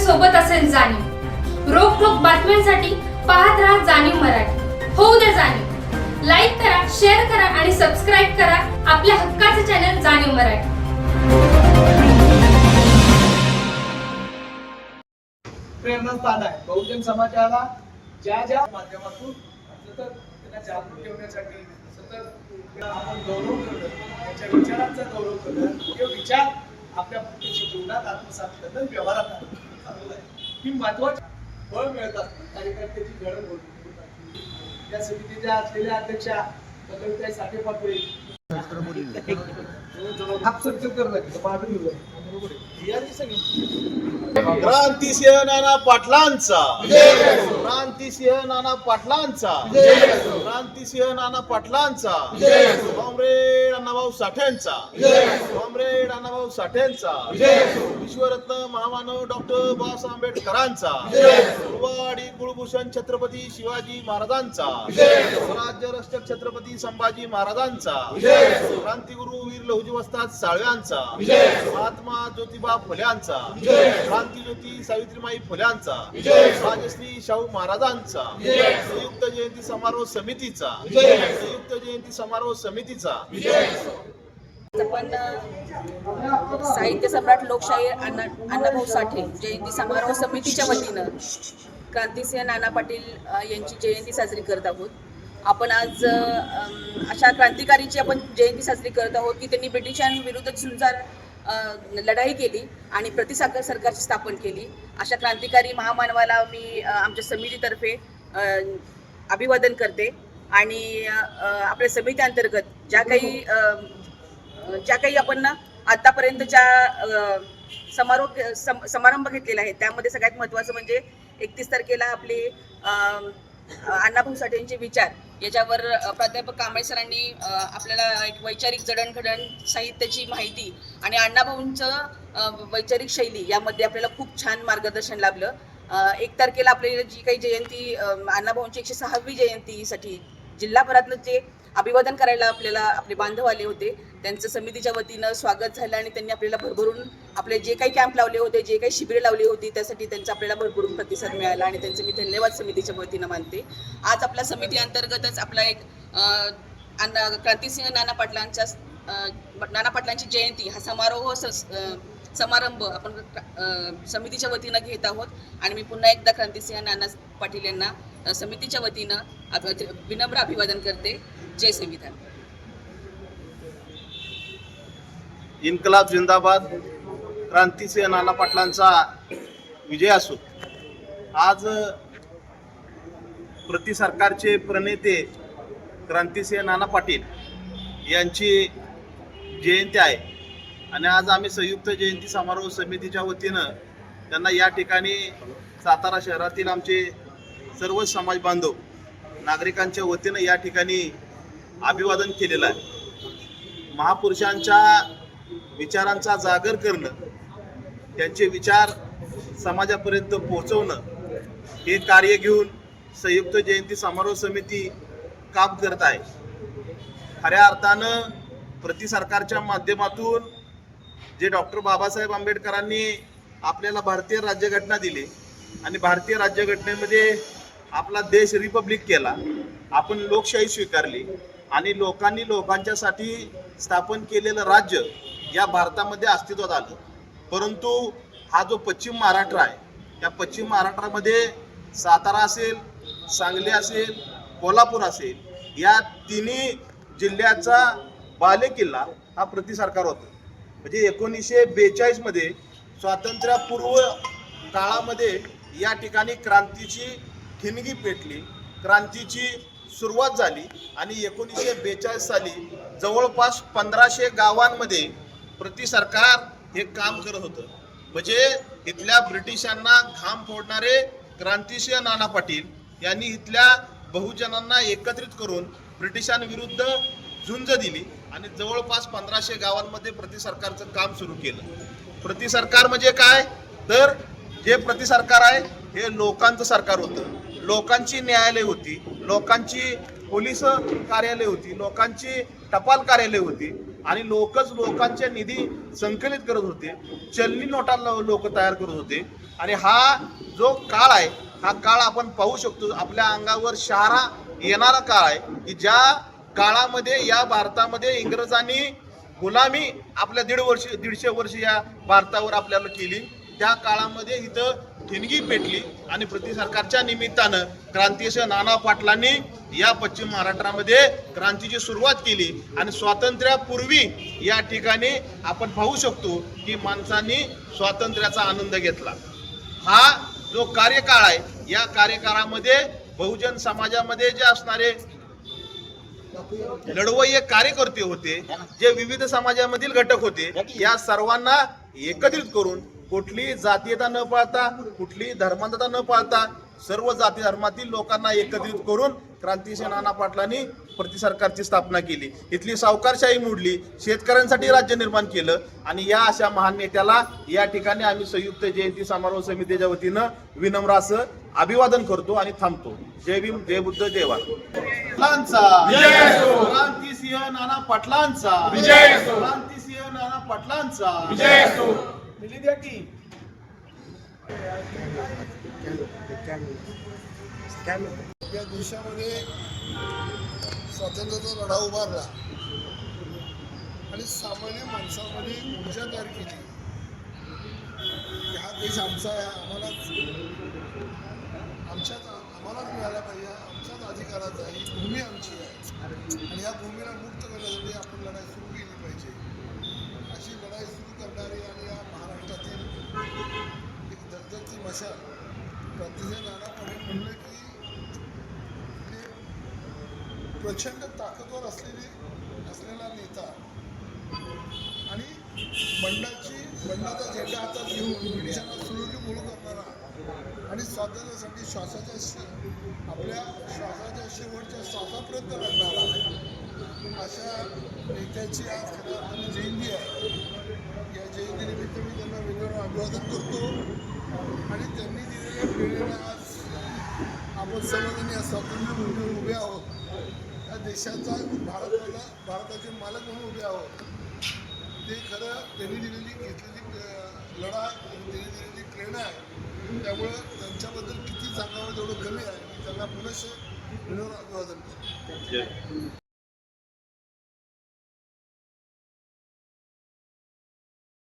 सोबत असेल जाणीव। रोखोक बातम्यांसाठी पाहत राहा जाणीव मराठी। होऊ द्या जाणीव। लाईक करा, शेअर करा आणि सबस्क्राईब करा आपल्या हक्काचे चॅनल जाणीव मराठी। प्रेरणास्थान आहे बहुजन समाजाला ज्या माध्यमातून सतत त्यांना जागृत ठेवण्यासाठी सतत आपण गौरव करणं, त्यांच्या विचारांचा गौरव करणं, हे विचार आपल्या प्रत्यक्ष जीवनात आत्मसात करणं व्यवहारात चालू आहे। ही महत्वाची फळ मिळतात कार्यकर्त्याची घडण होती। या समितीच्या असलेल्या अध्यक्षा पदविताई साठे पाटोळे क्रांतिसिंह नाना पाटलांचा, क्रांतिसिंह नाना पाटलांचा, क्रांतिसिंह नाना पाटलांचा, कॉम्रेड अण्णाभाऊ साठेंचा, कॉम्रेड अण्णाभाऊ साठेंचा, विश्वरत्न महामानव डॉक्टर बाबासाहेब आंबेडकरांचा, कुलवाडी कुलभूषण छत्रपती शिवाजी महाराजांचा, स्वराज्य रक्षक छत्रपती संभाजी महाराजांचा, क्रांतिगुरु वीर लहुजी वस्ताद साळव्यांचा, महात्मा ज्योतिबा फुल्यांचा, क्रांतिज्योती सावित्रीमाई फुल्यांचा, राजश्री शाहू महाराजांचा, संयुक्त जयंती समारोह समितीचा, संयुक्त जयंती समारोह समितीचा आपण साहित्य सम्राट लोकशाहीर अण्णाभाऊ साठे जयंती समारोह समितीच्या वतीनं क्रांतिसिंह नाना पाटील यांची जयंती साजरी करत आहोत। आपण आज अशा क्रांतिकारीची आपण जयंती साजरी करत आहोत की त्यांनी ब्रिटिशांविरुद्ध झुंजार लढाई केली आणि प्रतिसागर सरकारची स्थापन केली। अशा क्रांतिकारी महामानवाला मी आमच्या समितीतर्फे अभिवादन करते आणि आपल्या समिती अंतर्गत ज्या काही आपण आतापर्यंतच्या समारंभ घेतलेला आहे त्यामध्ये सगळ्यात महत्त्वाचं म्हणजे 31 तारखेला आपले अण्णाभाऊ साठेंचे विचार याच्यावर प्राध्यापक कांबळे सरांनी आपल्याला एक वैचारिक जडणघडण साहित्याची माहिती आणि अण्णाभाऊंचं वैचारिक शैली यामध्ये आपल्याला खूप छान मार्गदर्शन लाभलं। 1 तारखेला आपल्याला जी काही जयंती अण्णाभाऊंची 106वी जयंतीसाठी जिल्हाभरातलं जे अभिवादन करायला आपल्याला आपले बांधव आले होते त्यांचं समितीच्या वतीनं स्वागत झालं आणि त्यांनी आपल्याला भरभरून आपले जे काही कॅम्प लावले होते, जे काही शिबिरे लावली होती त्यासाठी त्यांचा आपल्याला भरभरून प्रतिसाद मिळाला आणि त्यांचे मी धन्यवाद समितीच्या वतीनं मानते। आज आपल्या समिती अंतर्गतच आपला एक क्रांतिसिंह नाना पाटलांची जयंती हा समारंभ आपण समितीच्या वतीनं घेत आहोत आणि मी पुन्हा एकदा क्रांतिसिंह नाना पाटील यांना समितीच्या वतीनं विनम्र अभिवादन करते। जय संविधान। इन्कलाब जिंदाबाद। क्रांतिसिंह नाना पाटलांचा विजय असो। आज प्रति सरकारचे प्रणेते क्रांतिसिंह नाना पाटील यांची जयंती आहे आणि आज आम्ही संयुक्त जयंती समारोह समितीच्या वतीनं त्यांना या ठिकाणी सातारा शहरातील आमचे सर्व समाज बांधव नागरिकांच्या वतीनं या ठिकाणी अभिवादन केलेलं आहे। महापुरुषांच्या विचारांचा जागर करणं, त्यांचे विचार समाजापर्यंत पोहोचवणं हे कार्य घेऊन संयुक्त जयंती समारोह समिती काम करत आहे। खऱ्या अर्थानं प्रति सरकारच्या माध्यमातून जे डॉक्टर बाबासाहेब आंबेडकरांनी आपल्याला भारतीय राज्यघटना दिली आणि भारतीय राज्यघटनेमध्ये आपला देश रिपब्लिक केला, आपण लोकशाही स्वीकारली आणि लोकांनी लोकांच्यासाठी स्थापन केलेलं राज्य या भारतामध्ये अस्तित्वात आलं। परंतु हा जो पश्चिम महाराष्ट्र आहे या पश्चिम महाराष्ट्रामध्ये सातारा असेल, सांगली असेल, कोल्हापूर असेल या तिन्ही जिल्ह्याचा बालेकिल्ला हा प्रति सरकार होता। म्हणजे 1942 मध्ये स्वातंत्र्यपूर्व काळामध्ये या ठिकाणी क्रांतीची ठिणगी पेटली, क्रांतीची सुरुवात झाली आणि 1942 साली जवळपास 1500 गावांमध्ये प्रति सरकार हे काम करत होतं। म्हणजे इथल्या ब्रिटिशांना घाम फोडणारे क्रांतिसिंह नाना पाटील यांनी इथल्या बहुजनांना एकत्रित करून ब्रिटिशांविरुद्ध झुंज दिली आणि जवळपास 1500 गावांमध्ये प्रति सरकारचं काम सुरू केलं। प्रति सरकार म्हणजे काय तर जे प्रति सरकार आहे हे लोकांचं सरकार होतं, लोकांची न्यायालय होती, लोकांची पोलीस कार्यालय होती, लोकांची टपाल कार्यालय होती आणि लोकच लोकांचे निधी संकलित करत होते, चलनी नोटा लोक तयार करत होते. आणि हा जो काळ आहे, हा काळ आपण पाहू शकतो, आपल्या अंगावर शहारा येणारा काळ आहे की ज्या काळामध्ये या भारतामध्ये इंग्रजांनी गुलामी आपल्या 150 वर्ष या भारतावर आपल्याला केली. त्या काळामध्ये इथं ठिणगी पेटली आणि ब्रिटिश सरकारच्या निमित्तानं क्रांतिसिंह नाना पाटलांनी या पश्चिम महाराष्ट्रामध्ये क्रांतीची सुरुवात केली. आणि स्वातंत्र्यापूर्वी या ठिकाणी आपण पाहू शकतो की माणसांनी स्वातंत्र्याचा आनंद घेतला. हा जो कार्यकाळ आहे, या कार्यकाळामध्ये बहुजन समाजामध्ये जे असणारे लढवय्ये कार्यकर्ते होते, जे विविध समाजामधील घटक होते, या सर्वांना एकत्रित करून कुठली जातीयता न पाळता, कुठली धर्मांधता न पाळता सर्व जाती धर्मातील लोकांना एकत्रित करून क्रांतिसिंह नाना पाटलांनी प्रति सरकारची स्थापना केली. इथली सावकारशाही मोडली, शेतकऱ्यांसाठी राज्य निर्माण केलं. आणि या अशा महान नेत्याला या ठिकाणी आम्ही संयुक्त जयंती समारोह समितीच्या वतीनं विनम्र असं अभिवादन करतो आणि थांबतो. जय भीम, जय बुद्ध, जय पाटलांचा क्रांतिसिंह नाना पाटलांचा क्रांतिसिंह नाना पाटलांचा मिली द्या की या देशामध्ये स्वातंत्र्याचा लढा उभारला आणि सामान्य माणसामध्ये ऊर्जा तयार केली. हा देश आमचा आहे, आम्हालाच मिळाला पाहिजे, आमच्याच अधिकाराचा आहे, ही भूमी आमची आहे आणि या भूमीला मुक्त करण्यासाठी आपण लढाई सुरू केली पाहिजे. अशी लढाई सुरू करणारी आणि या महाराष्ट्रातील एक धगधगती मशाल क्रांतिसिंह नाना पाटील म्हणलं की प्रचंड ताकदवर असलेला नेता आणि बंडाचा झेंडा हातात घेऊन ब्रिटिशांना सुळूकी करणारा आणि स्वातंत्र्यासाठी आपल्या श्वासाच्या शेवटच्या श्वासापर्यंत लढणारा अशा नेत्याची आज खऱ्या अर्थाने जयंती आहे. या जयंतीनिमित्त मी त्यांना वेगवेगळं अभिवादन करतो आणि त्यांनी दिलेल्या प्रेरणेला आज आपण सर्वजण या स्वातंत्र्य म्हणून उभे आहोत. या देशाचा भारताचे मालक म्हणून उभे आहोत. ते खरं त्यांनी घेतलेली लढा, त्यांनी दिलेली प्रेरणा आहे. त्यामुळं त्यांच्याबद्दल किती सांगावं तेवढं कमी आहे. मी त्यांना पुनश्च विनम्र अभिवादन करतो.